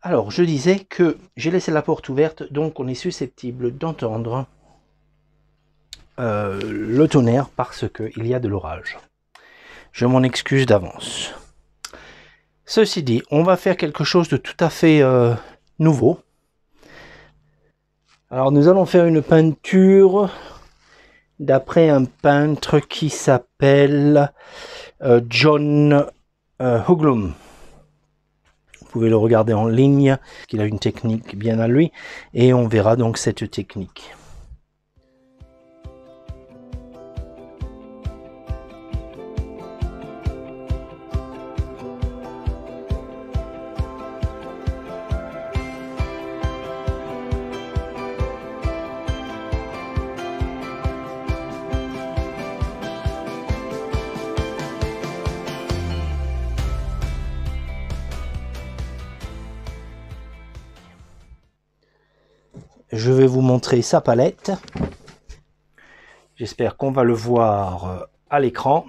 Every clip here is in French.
Alors, je disais que j'ai laissé la porte ouverte, donc on est susceptible d'entendre le tonnerre parce qu'il y a de l'orage. Je m'en excuse d'avance. Ceci dit, on va faire quelque chose de tout à fait nouveau. Alors, nous allons faire une peinture d'après un peintre qui s'appelle John Höglund. Vous pouvez le regarder en ligne, qu'il a une technique bien à lui, et on verra donc cette technique. Je vais vous montrer sa palette. J'espère qu'on va le voir à l'écran.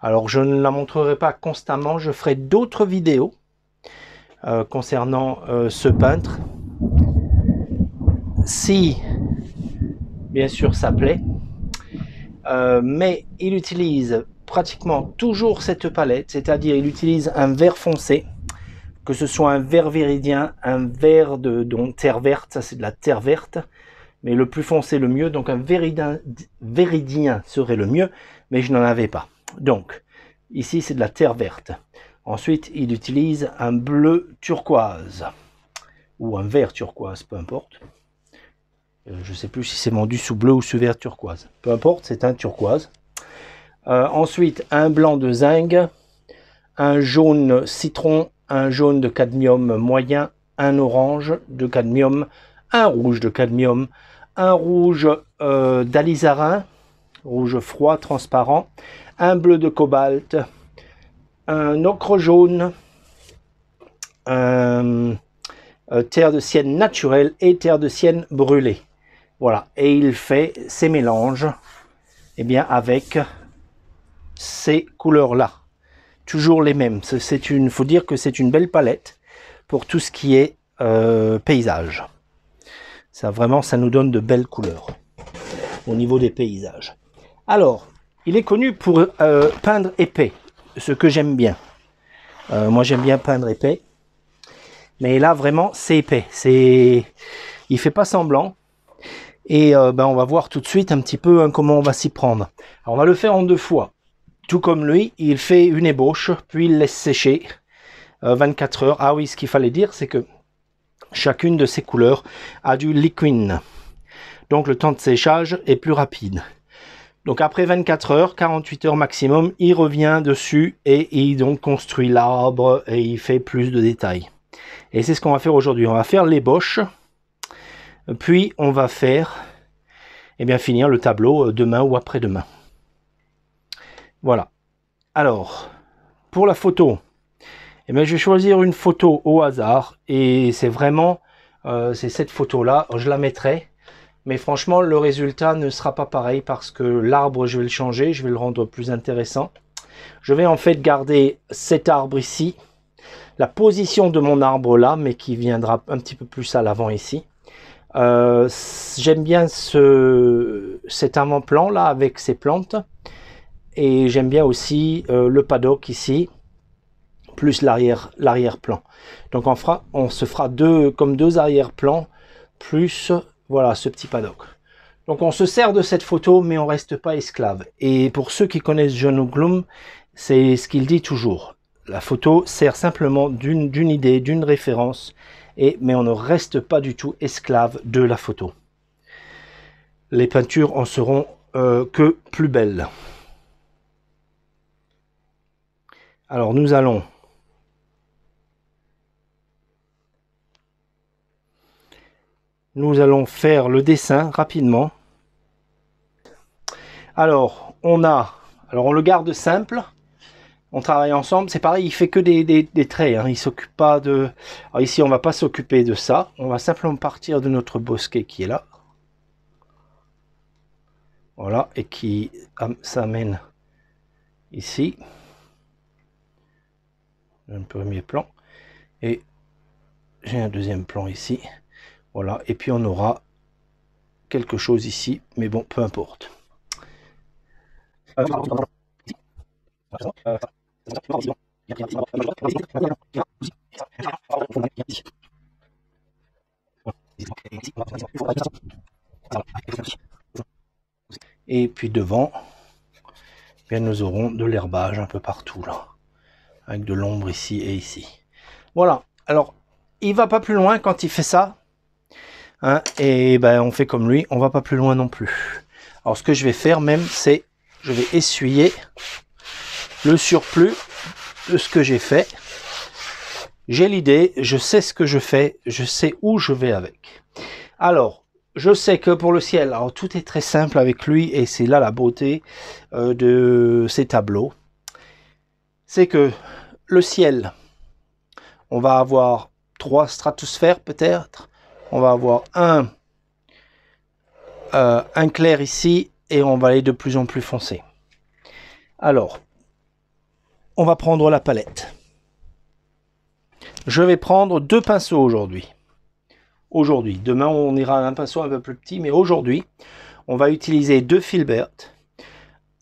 Alors, je ne la montrerai pas constamment. Je ferai d'autres vidéos concernant ce peintre. Si, bien sûr, ça plaît. Mais il utilise pratiquement toujours cette palette. C'est-à-dire, il utilise un vert foncé. Que ce soit un vert véridien, un vert de terre verte, ça c'est de la terre verte, mais le plus foncé le mieux, donc un véridien serait le mieux, mais je n'en avais pas. Donc, ici c'est de la terre verte. Ensuite, il utilise un bleu turquoise, ou un vert turquoise, peu importe. Je ne sais plus si c'est vendu sous bleu ou sous vert turquoise. Peu importe, c'est un turquoise. Ensuite, un blanc de zinc, un jaune citron, un jaune de cadmium moyen, un orange de cadmium, un rouge de cadmium, un rouge d'alizarin, rouge froid transparent, un bleu de cobalt, un ocre jaune, terre de sienne naturelle et terre de sienne brûlée. Voilà, et il fait ces mélanges avec ces couleurs-là. Toujours les mêmes. Faut dire que c'est une belle palette pour tout ce qui est paysage. Ça vraiment, ça nous donne de belles couleurs au niveau des paysages. Alors, il est connu pour peindre épais, ce que j'aime bien. Moi, j'aime bien peindre épais, mais là vraiment, c'est épais. Il fait pas semblant. Et on va voir tout de suite un petit peu comment on va s'y prendre. Alors, on va le faire en deux fois. Tout comme lui, il fait une ébauche, puis il laisse sécher 24 heures. Ah oui, ce qu'il fallait dire, c'est que chacune de ces couleurs a du liquide. Donc le temps de séchage est plus rapide. Donc après 24 heures, 48 heures maximum, il revient dessus et il donc construit l'arbre et il fait plus de détails. Et c'est ce qu'on va faire aujourd'hui. On va faire l'ébauche, puis on va faire finir le tableau demain ou après-demain. Voilà. Alors, pour la photo, je vais choisir une photo au hasard et c'est vraiment c'est cette photo-là. Je la mettrai, mais franchement, le résultat ne sera pas pareil parce que l'arbre, je vais le changer, je vais le rendre plus intéressant. Je vais en fait garder cet arbre ici, la position de mon arbre là, mais qui viendra un petit peu plus à l'avant ici. J'aime bien cet avant-plan là avec ces plantes. Et j'aime bien aussi le paddock ici, plus l'arrière-plan. Donc on se fera comme deux arrière-plans, plus voilà ce petit paddock. Donc on se sert de cette photo, mais on reste pas esclave. Et pour ceux qui connaissent John Höglund, c'est ce qu'il dit toujours. La photo sert simplement d'une idée, d'une référence, mais on ne reste pas du tout esclave de la photo. Les peintures en seront que plus belles. Alors nous allons faire le dessin rapidement. Alors on le garde simple. On travaille ensemble. C'est pareil, il fait que des traits. Hein. Il s'occupe pas de. Alors ici on va pas s'occuper de ça. On va simplement partir de notre bosquet qui est là. Voilà, et qui s'amène ici. Un premier plan. Et j'ai un deuxième plan ici. Voilà, et puis on aura quelque chose ici, mais bon, peu importe. Et puis devant, bien, nous aurons de l'herbage un peu partout là, avec de l'ombre ici et ici. Voilà, alors il va pas plus loin quand il fait ça, hein, et ben on fait comme lui, on va pas plus loin non plus. Alors ce que je vais faire même, c'est je vais essuyer le surplus de ce que j'ai fait. J'ai l'idée, je sais ce que je fais, je sais où je vais avec. Alors, je sais que pour le ciel, alors tout est très simple avec lui, et c'est là la beauté de ces tableaux. C'est que le ciel, on va avoir 3 stratosphères peut-être. On va avoir un clair ici, et on va aller de plus en plus foncé. Alors, on va prendre la palette. Je vais prendre 2 pinceaux aujourd'hui. Demain on ira à un pinceau un peu plus petit, mais aujourd'hui on va utiliser 2 Filbert.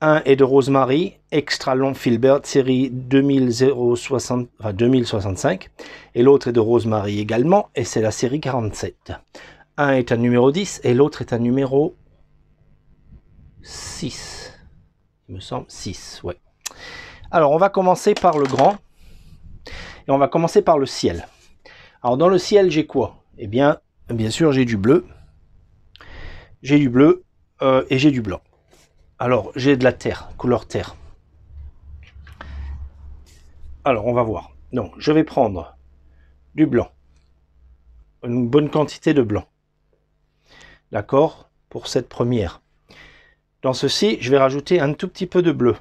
Un est de Rosemary, extra long Filbert, série 2065, et l'autre est de Rosemary également, et c'est la série 47. Un est un numéro 10 et l'autre est un numéro 6. Il me semble 6, ouais. Alors on va commencer par le grand, et on va commencer par le ciel. Alors dans le ciel, j'ai quoi? Eh bien sûr, j'ai du bleu. J'ai du bleu et j'ai du blanc. Alors, j'ai de la terre, couleur terre. Alors, on va voir. Donc, je vais prendre du blanc. Une bonne quantité de blanc. D'accord? Pour cette première. Dans ceci, je vais rajouter un tout petit peu de bleu.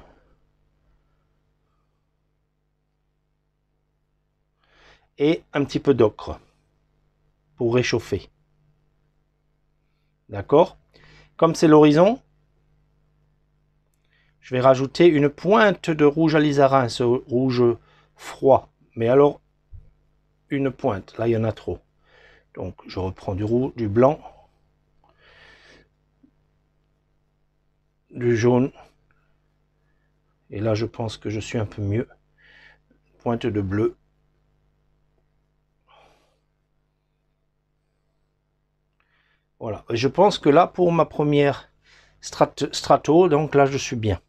Et un petit peu d'ocre. Pour réchauffer. D'accord? Comme c'est l'horizon, je vais rajouter une pointe de rouge alizarin, ce rouge froid. Mais alors, une pointe. Là, il y en a trop. Donc, je reprends du rouge, du blanc, du jaune. Et là, je pense que je suis un peu mieux. Pointe de bleu. Voilà. Et je pense que là, pour ma première strato, donc là, je suis bien.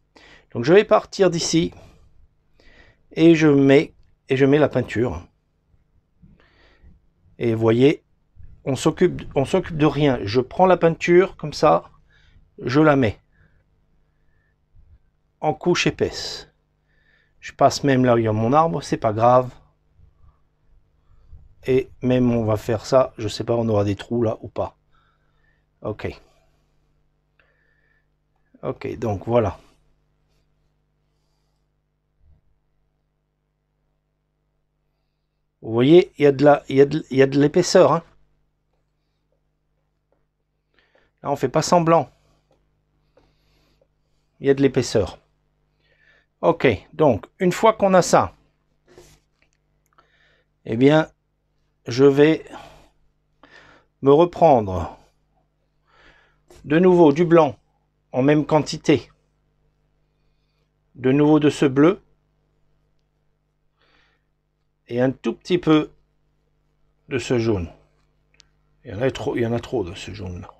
Donc, je vais partir d'ici. Et je mets la peinture. Et vous voyez, on s'occupe de rien. Je prends la peinture, comme ça, je la mets. En couche épaisse. Je passe même là où il y a mon arbre, c'est pas grave. Et même on va faire ça, je sais pas, on aura des trous là ou pas. Ok. Ok, donc voilà. Vous voyez, il y a de l'épaisseur. Hein. Là, on fait pas semblant. Il y a de l'épaisseur. Ok, donc une fois qu'on a ça, eh bien, je vais me reprendre de nouveau du blanc en même quantité, de nouveau de ce bleu et un tout petit peu de ce jaune. Il y en a trop de ce jaune là.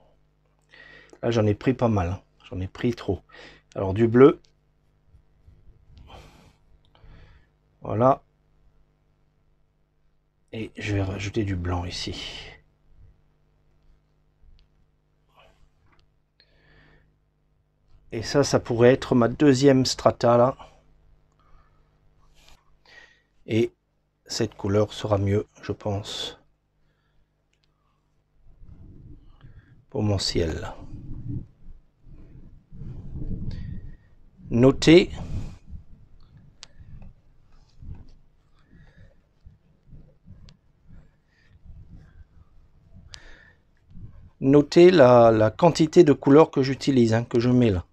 Là, j'en ai pris pas mal, hein. J'en ai pris trop. Alors du bleu, voilà, et je vais rajouter du blanc ici. Et ça pourrait être ma deuxième strata là. Et cette couleur sera mieux, je pense, pour mon ciel. Notez la quantité de couleurs que j'utilise, hein, que je mets là.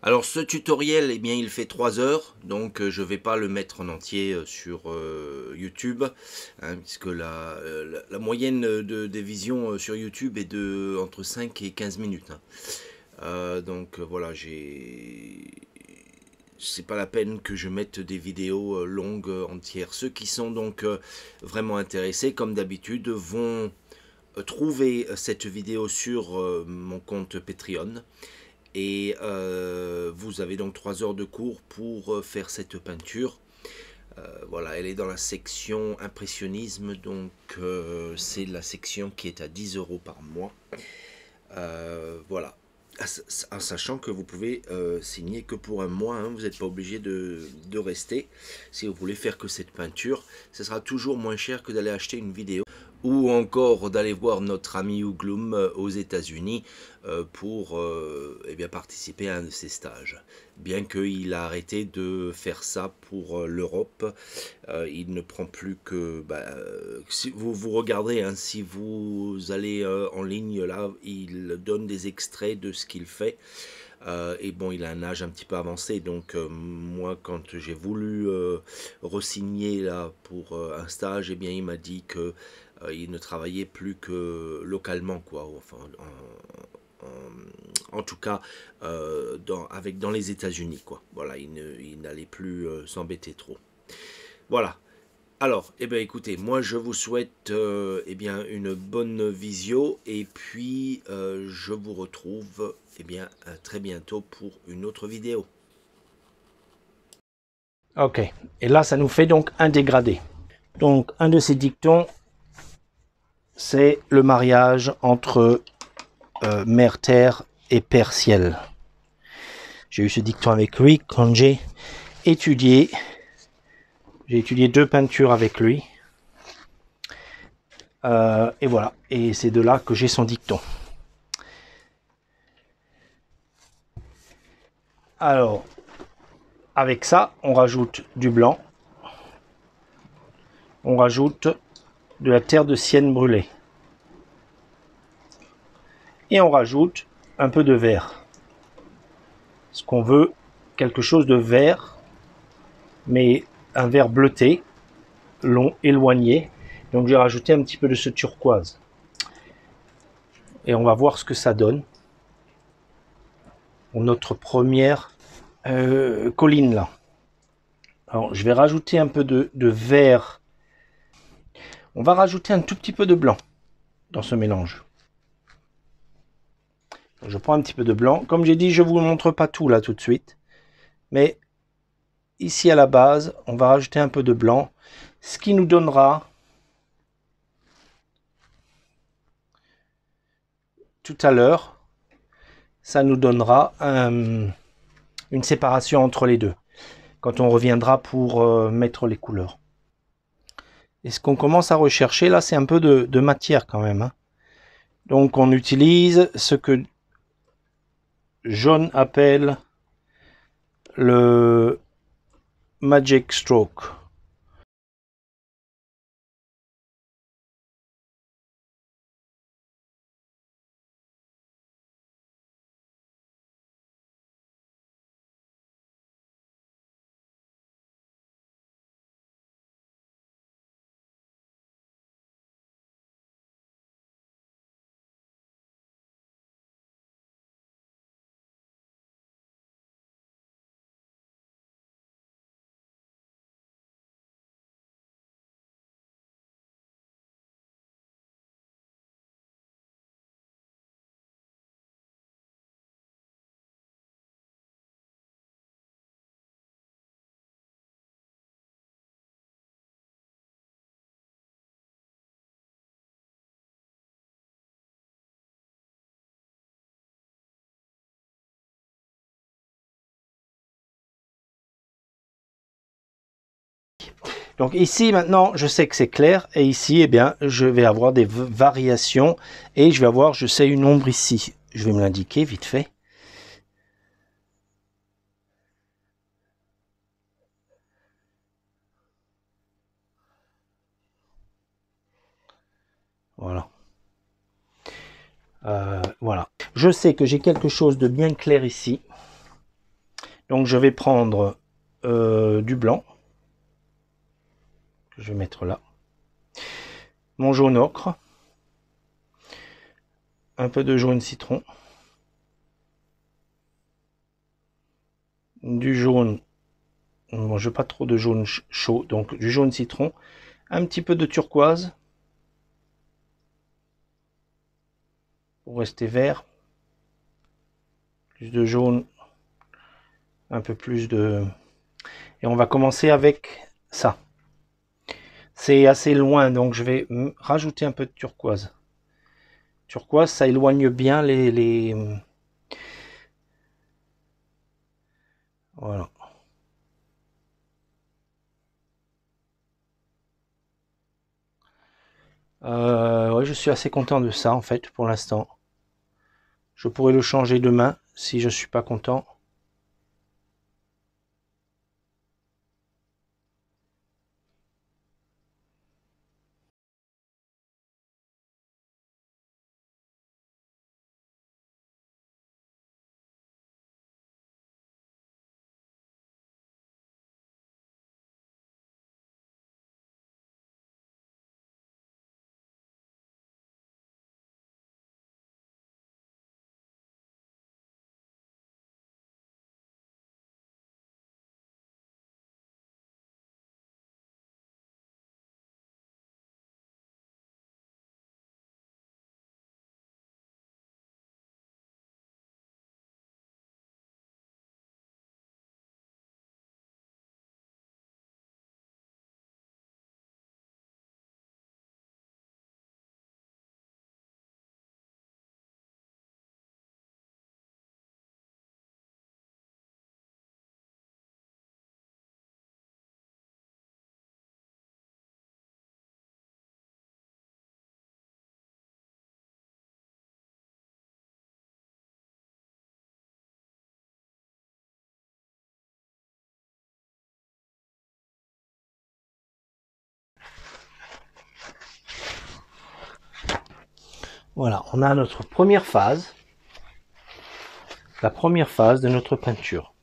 Alors ce tutoriel, eh bien, il fait 3 heures, donc je vais pas le mettre en entier sur YouTube, hein, puisque la moyenne des visions sur YouTube est de entre 5 et 15 minutes. Hein. Donc voilà, c'est pas la peine que je mette des vidéos longues entières. Ceux qui sont donc vraiment intéressés, comme d'habitude, vont trouver cette vidéo sur mon compte Patreon. Et vous avez donc 3 heures de cours pour faire cette peinture. Voilà, elle est dans la section impressionnisme, donc c'est la section qui est à 10 € par mois. Voilà, en sachant que vous pouvez signer que pour un mois, hein, vous n'êtes pas obligé de rester. Si vous voulez faire que cette peinture, ce sera toujours moins cher que d'aller acheter une vidéo. Ou encore d'aller voir notre ami Ouglum aux États-Unis pour eh bien, participer à un de ses stages. Bien qu'il a arrêté de faire ça pour l'Europe, il ne prend plus que... si vous regarderez, hein, si vous allez en ligne, là, il donne des extraits de ce qu'il fait. Et bon, il a un âge un petit peu avancé, donc moi, quand j'ai voulu re-signer là pour un stage, eh bien, il m'a dit que il ne travaillait plus que localement, quoi. Enfin, en tout cas, dans les États-Unis, quoi. Voilà, il n'allait plus s'embêter trop. Voilà. Alors, eh bien, écoutez, moi, je vous souhaite eh bien, une bonne visio, et puis je vous retrouve eh bien, très bientôt pour une autre vidéo. Ok, et là ça nous fait donc un dégradé. Donc un de ces dictons, c'est le mariage entre Mère Terre et Père Ciel. J'ai eu ce dicton avec lui quand j'ai étudié 2 peintures avec lui. Et voilà, et c'est de là que j'ai son dicton. Alors, avec ça, on rajoute du blanc, on rajoute de la terre de sienne brûlée, et on rajoute un peu de vert. Parce qu'on veut quelque chose de vert, mais un vert bleuté, long, éloigné. Donc j'ai rajouté un petit peu de ce turquoise. Et on va voir ce que ça donne. Pour notre première colline là. Alors je vais rajouter un peu de vert. On va rajouter un tout petit peu de blanc dans ce mélange. Je prends un petit peu de blanc. Comme j'ai dit, je ne vous montre pas tout là tout de suite. Mais ici à la base, on va rajouter un peu de blanc. Ce qui nous donnera tout à l'heure, ça nous donnera une séparation entre les deux. Quand on reviendra pour mettre les couleurs. Et ce qu'on commence à rechercher là, c'est un peu de matière quand même. Hein. Donc on utilise ce que John appelle le Magic Stroke. Donc ici maintenant je sais que c'est clair et ici eh bien je vais avoir des variations et je vais avoir, je sais, une ombre ici. Je vais me l'indiquer vite fait. Voilà. Voilà. Je sais que j'ai quelque chose de bien clair ici. Donc je vais prendre du blanc, que je vais mettre là, mon jaune ocre, un peu de jaune citron, du jaune, bon, je veux pas trop de jaune chaud, donc du jaune citron, un petit peu de turquoise, pour rester vert, plus de jaune, un peu plus de... Et on va commencer avec ça. C'est assez loin, donc je vais rajouter un peu de turquoise. Turquoise, ça éloigne bien les... Voilà. Ouais, je suis assez content de ça, en fait, pour l'instant. Je pourrais le changer demain, si je suis pas content. Voilà, on a notre première phase. La première phase de notre peinture.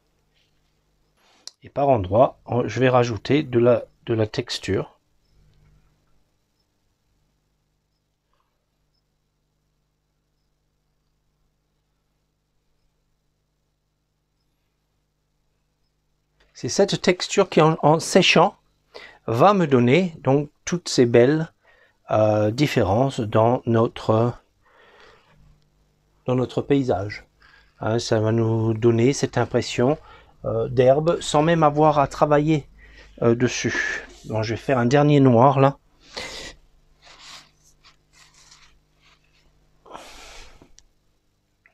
Et par endroits, je vais rajouter de la texture. C'est cette texture qui, en séchant, va me donner donc toutes ces belles différences dans notre paysage. Hein, ça va nous donner cette impression d'herbe sans même avoir à travailler dessus. Donc je vais faire un dernier noir là.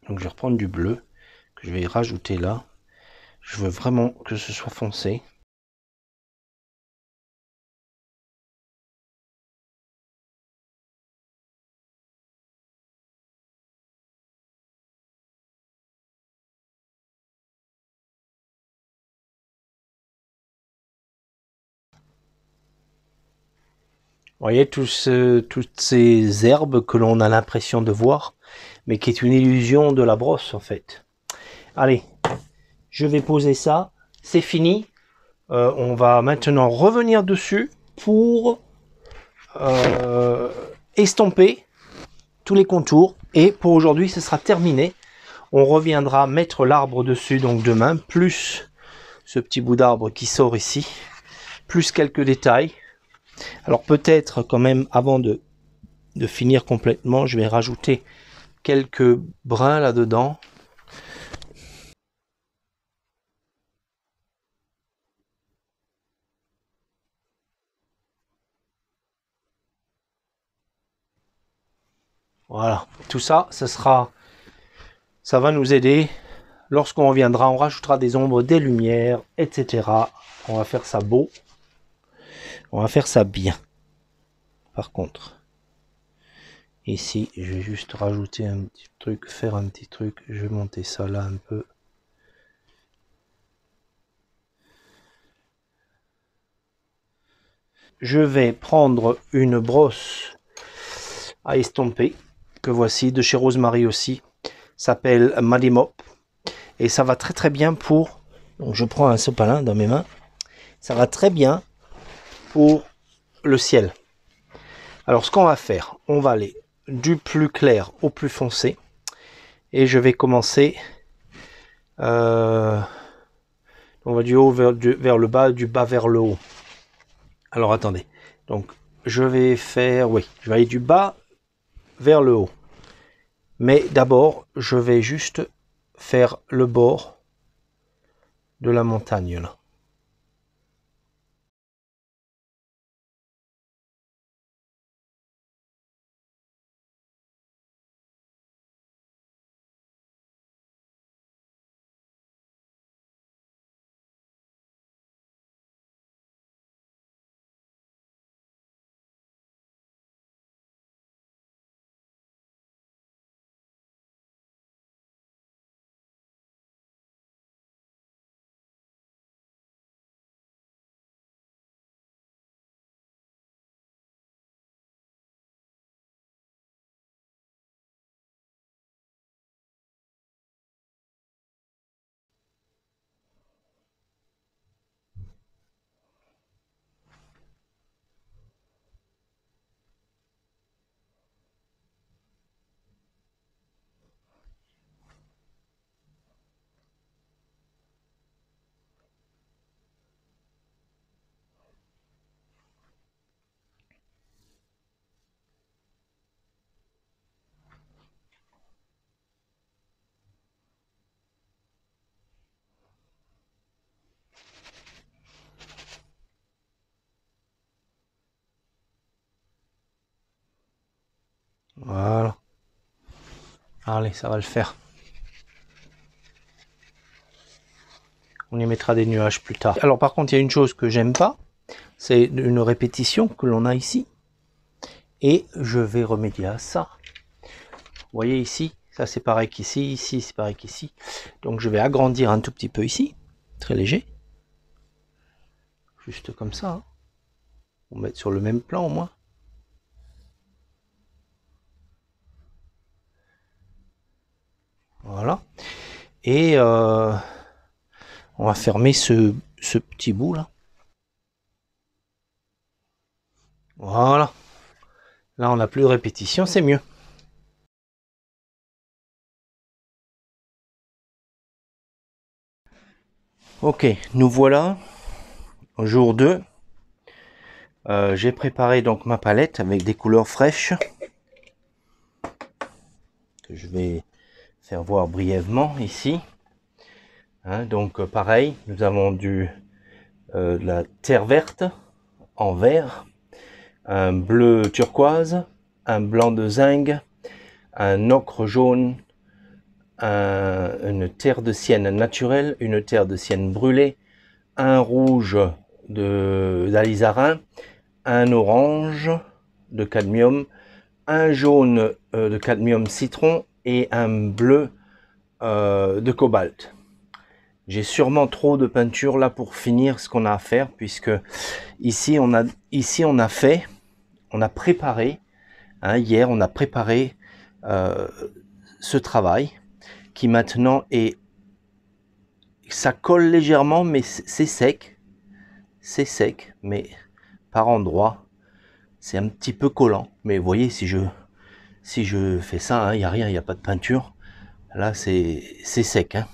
Donc je vais reprendre du bleu que je vais rajouter là. Je veux vraiment que ce soit foncé. Vous voyez toutes ces herbes que l'on a l'impression de voir, mais qui est une illusion de la brosse en fait. Allez, je vais poser ça, c'est fini. On va maintenant revenir dessus pour estomper tous les contours. Et pour aujourd'hui, ce sera terminé. On reviendra mettre l'arbre dessus donc demain, plus ce petit bout d'arbre qui sort ici, plus quelques détails. Alors peut-être quand même avant de finir complètement, je vais rajouter quelques brins là-dedans. Voilà, tout ça, ça va nous aider. Lorsqu'on reviendra, on rajoutera des ombres, des lumières, etc. On va faire ça beau. On va faire ça bien. Par contre, ici, je vais juste rajouter un petit truc, faire un petit truc. Je vais monter ça là un peu. Je vais prendre une brosse à estomper, que voici, de chez Rosemary aussi. S'appelle Muddy Mop. Et ça va très très bien pour Donc je prends un sopalin dans mes mains. Ça va très bien pour le ciel. Alors ce qu'on va faire, on va aller du plus clair au plus foncé. Et je vais commencer on va du haut vers le bas, du bas vers le haut. Alors attendez. Donc je vais faire, oui, je vais aller du bas vers le haut. Mais d'abord, je vais juste faire le bord de la montagne là. Voilà. Allez, ça va le faire. On y mettra des nuages plus tard. Alors par contre, il y a une chose que j'aime pas, c'est une répétition que l'on a ici. Et je vais remédier à ça. Vous voyez ici, ça c'est pareil qu'ici, ici c'est pareil qu'ici. Donc je vais agrandir un tout petit peu ici, très léger. Juste comme ça. Hein. On va mettre sur le même plan au moins. Voilà. Et on va fermer ce petit bout là. Voilà. Là on n'a plus de répétition, c'est mieux. Ok, nous voilà au jour 2. J'ai préparé donc ma palette avec des couleurs fraîches que je vais faire voir brièvement ici. Hein, donc pareil, nous avons de la terre verte en vert, un bleu turquoise, un blanc de zinc, un ocre jaune, une terre de sienne naturelle, une terre de sienne brûlée, un rouge d'alizarin, un orange de cadmium, un jaune de cadmium citron et un bleu de cobalt. J'ai sûrement trop de peinture là pour finir ce qu'on a à faire, puisque ici on a préparé, hein, hier on a préparé ce travail qui maintenant est, ça colle légèrement mais c'est sec, mais par endroits c'est un petit peu collant. Mais vous voyez, si je fais ça, il n'y a rien, il n'y a pas de peinture, là c'est sec. Hein.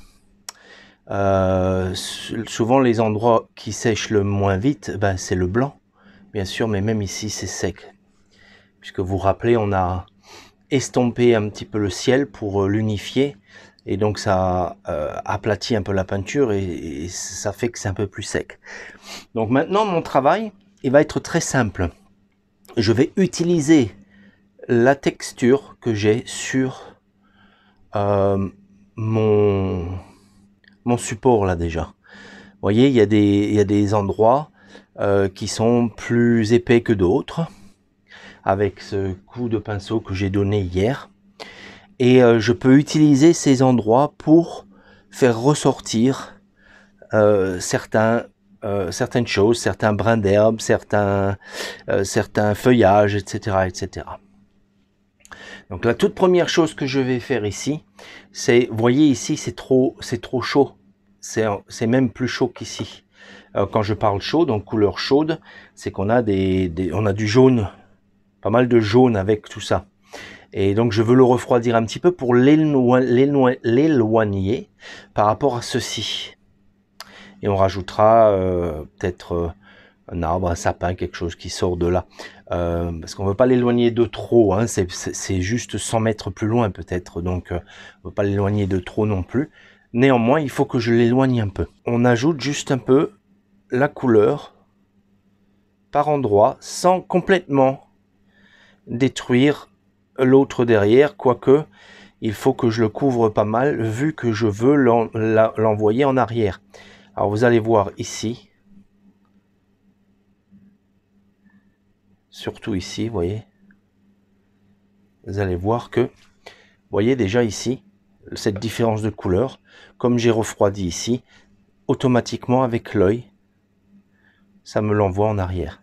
Souvent les endroits qui sèchent le moins vite, ben, c'est le blanc, bien sûr, mais même ici c'est sec. Puisque vous vous rappelez, on a estompé un petit peu le ciel pour l'unifier, et donc ça aplatit un peu la peinture et ça fait que c'est un peu plus sec. Donc maintenant mon travail, il va être très simple. Je vais utiliser la texture que j'ai sur mon support là déjà. Vous voyez, il y a des endroits qui sont plus épais que d'autres, avec ce coup de pinceau que j'ai donné hier. Et je peux utiliser ces endroits pour faire ressortir certaines choses, certains brins d'herbe, certains feuillages, etc., etc. Donc la toute première chose que je vais faire ici, c'est, vous voyez ici, c'est trop chaud. c'est même plus chaud qu'ici. Quand je parle chaud, donc couleur chaude, c'est qu'on a on a du jaune, pas mal de jaune avec tout ça. Et donc je veux le refroidir un petit peu pour l'éloigner par rapport à ceci. Et on rajoutera peut-être un arbre, un sapin, quelque chose qui sort de là. Parce qu'on ne veut pas l'éloigner de trop, hein, c'est juste 100 mètres plus loin peut-être, donc on ne veut pas l'éloigner de trop non plus. Néanmoins, il faut que je l'éloigne un peu. On ajoute juste un peu la couleur par endroit, sans complètement détruire l'autre derrière, quoique il faut que je le couvre pas mal, vu que je veux l'envoyer en arrière. Alors vous allez voir ici, surtout ici, vous voyez, vous allez voir que, vous voyez déjà ici, cette différence de couleur, comme j'ai refroidi ici, automatiquement avec l'œil, ça me l'envoie en arrière.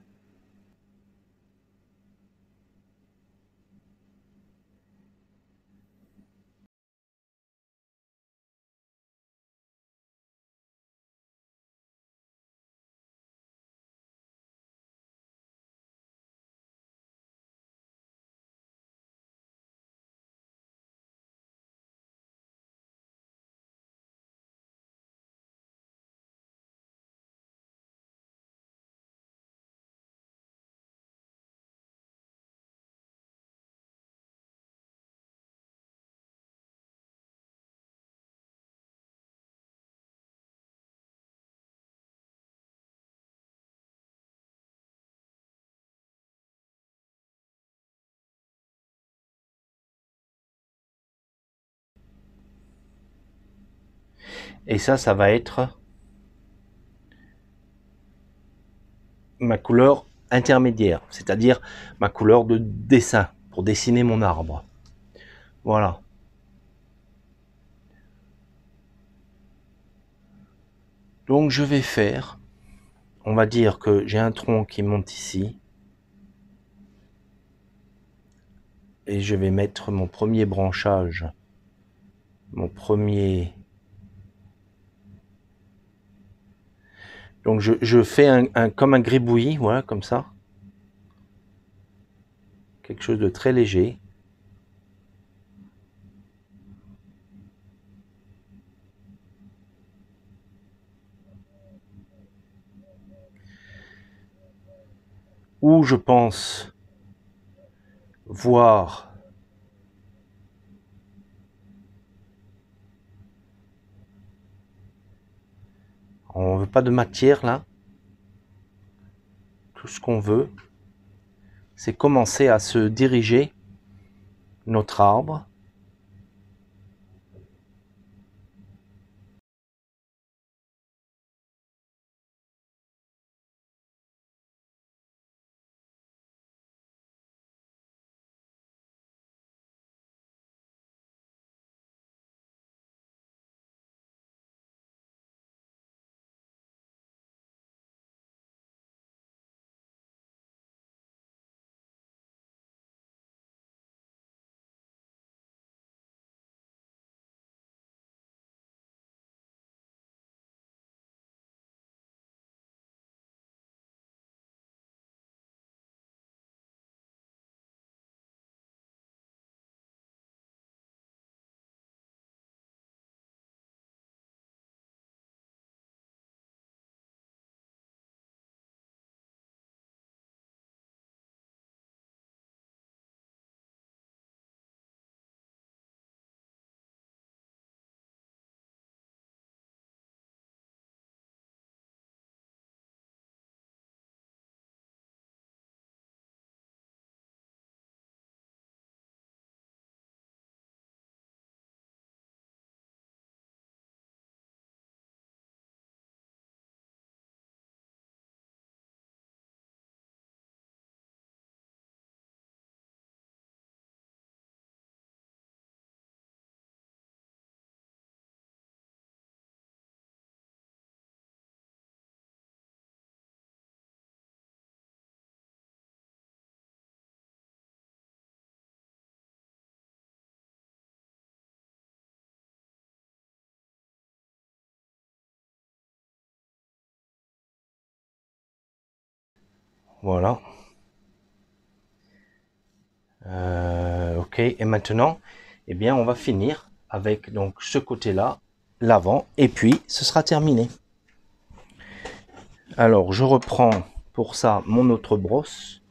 Et ça va être ma couleur intermédiaire, c'est-à-dire ma couleur de dessin, pour dessiner mon arbre. Voilà. Donc je vais faire, on va dire que j'ai un tronc qui monte ici, et je vais mettre mon premier branchage, mon premier... Donc je fais comme un gribouillis, voilà, comme ça. Quelque chose de très léger. Où je pense voir on veut pas de matière là. Tout ce qu'on veut, c'est commencer à se diriger notre arbre Voilà. Ok, et maintenant, eh bien, on va finir avec donc ce côté-là, l'avant, et puis ce sera terminé. Alors, je reprends pour ça mon autre brosse,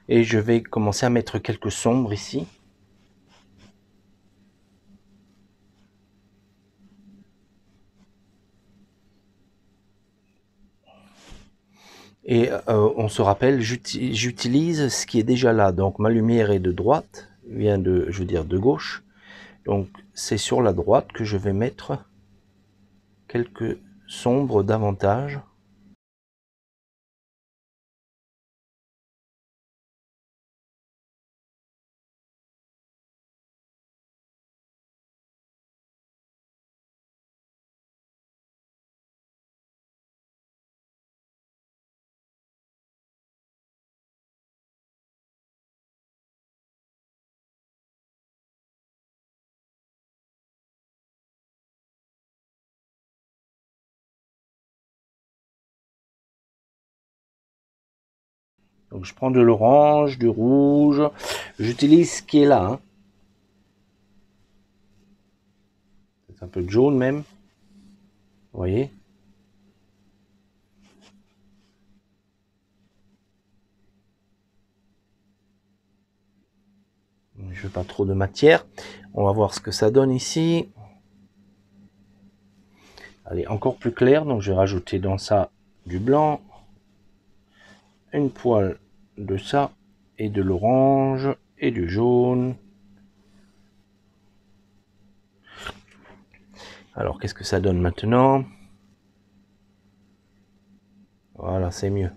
et je vais commencer à mettre quelques sombres ici. Et on se rappelle, j'utilise ce qui est déjà là. Donc ma lumière est de droite, vient de, je veux dire, de gauche. Donc c'est sur la droite que je vais mettre quelques sombres davantage. Donc je prends de l'orange, du rouge. J'utilise ce qui est là. Hein. C'est un peu de jaune même. Vous voyez? Je veux pas trop de matière. On va voir ce que ça donne ici. Allez, encore plus clair. Donc je vais rajouter dans ça du blanc. Une poêle de ça. Et de l'orange. Et du jaune. Alors, qu'est-ce que ça donne maintenant? Voilà, c'est mieux.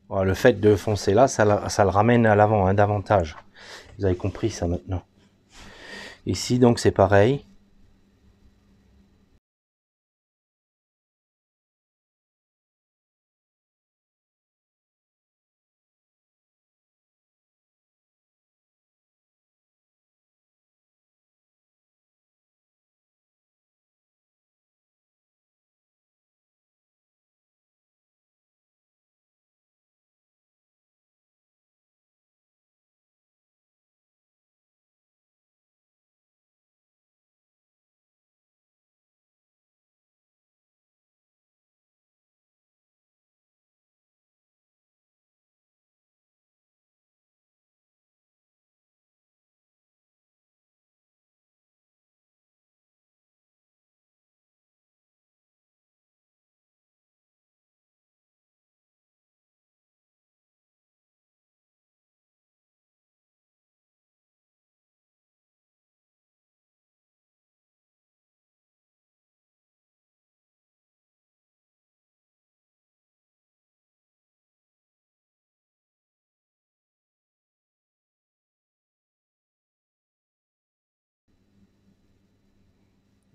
Voilà, le fait de foncer là, ça le ramène à l'avant, hein, davantage. Vous avez compris ça maintenant. Ici, donc, c'est pareil.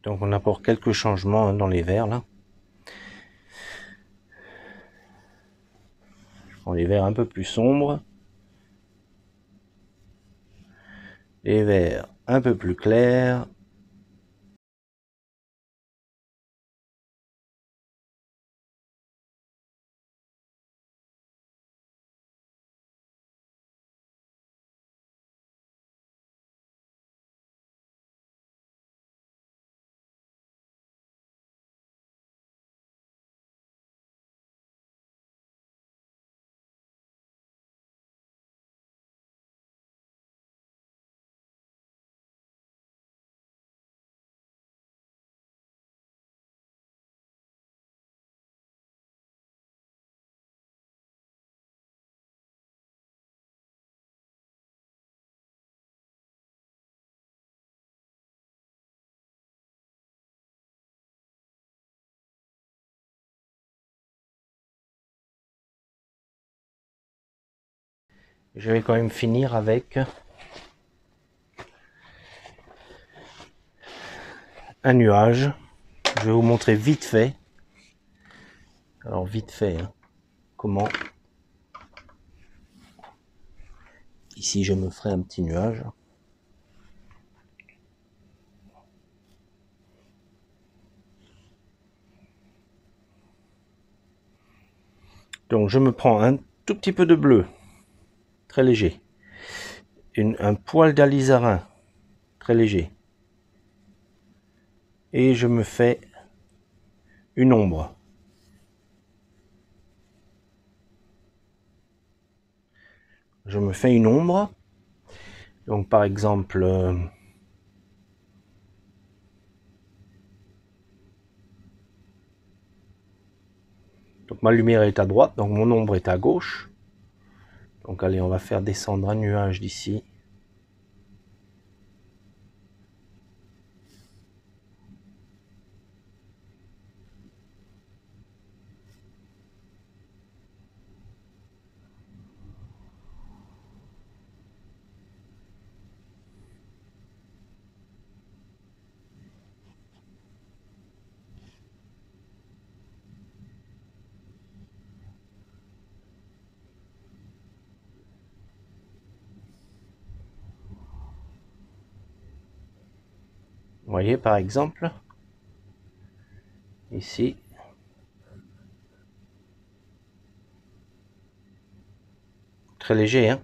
Donc, on apporte quelques changements, hein, dans les verts, là. Je prends les verts un peu plus sombres. Les verts un peu plus clairs. Je vais quand même finir avec un nuage. Je vais vous montrer vite fait. Alors vite fait, hein, comment. Ici je me ferai un petit nuage. Donc je me prends un tout petit peu de bleu, très léger. Un poil d'alizarin, très léger. Et je me fais une ombre. Je me fais une ombre. Donc par exemple, donc ma lumière est à droite, donc mon ombre est à gauche. Donc allez, on va faire descendre un nuage d'ici. Vous voyez par exemple, ici, très léger, hein.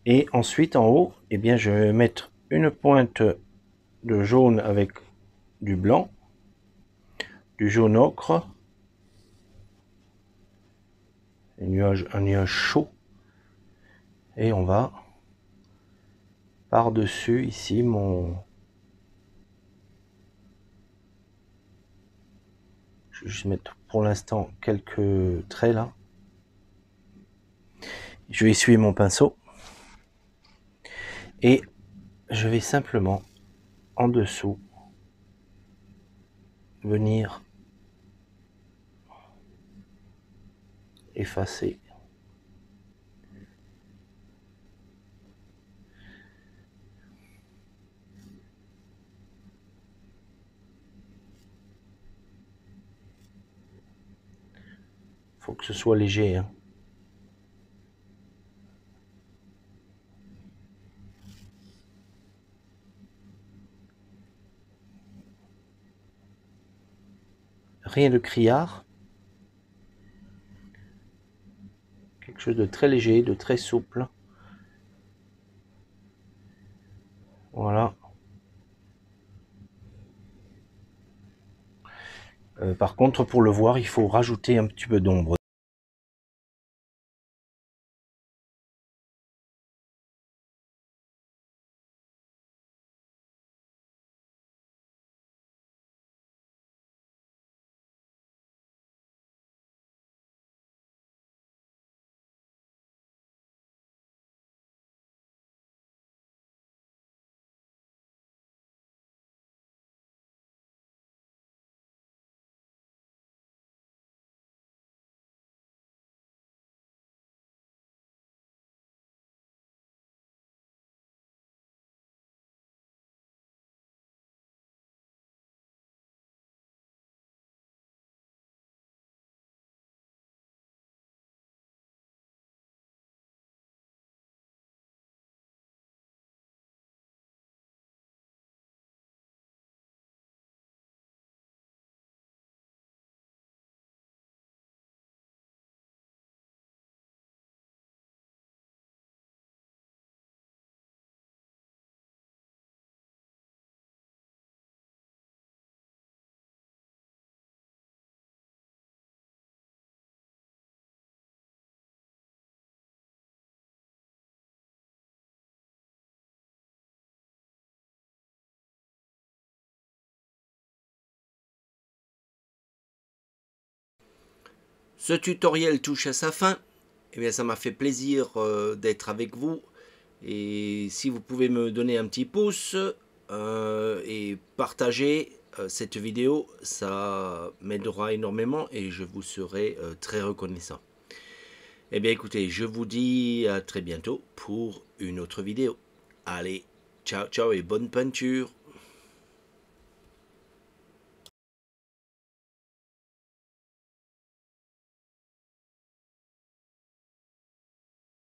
Et ensuite en haut, eh bien, je vais mettre une pointe de jaune avec du blanc, du jaune ocre, un nuage chaud, et on va par-dessus ici je vais juste mettre pour l'instant quelques traits là. Je vais essuyer mon pinceau et je vais simplement en dessous venir effacer. Faut que ce soit léger, hein. Rien de criard. Quelque chose de très léger, de très souple. Voilà. Par contre, pour le voir, il faut rajouter un petit peu d'ombre. Ce tutoriel touche à sa fin. Eh bien, ça m'a fait plaisir d'être avec vous. Et si vous pouvez me donner un petit pouce et partager cette vidéo, ça m'aidera énormément et je vous serai très reconnaissant. Eh bien écoutez, je vous dis à très bientôt pour une autre vidéo. Allez, ciao ciao et bonne peinture.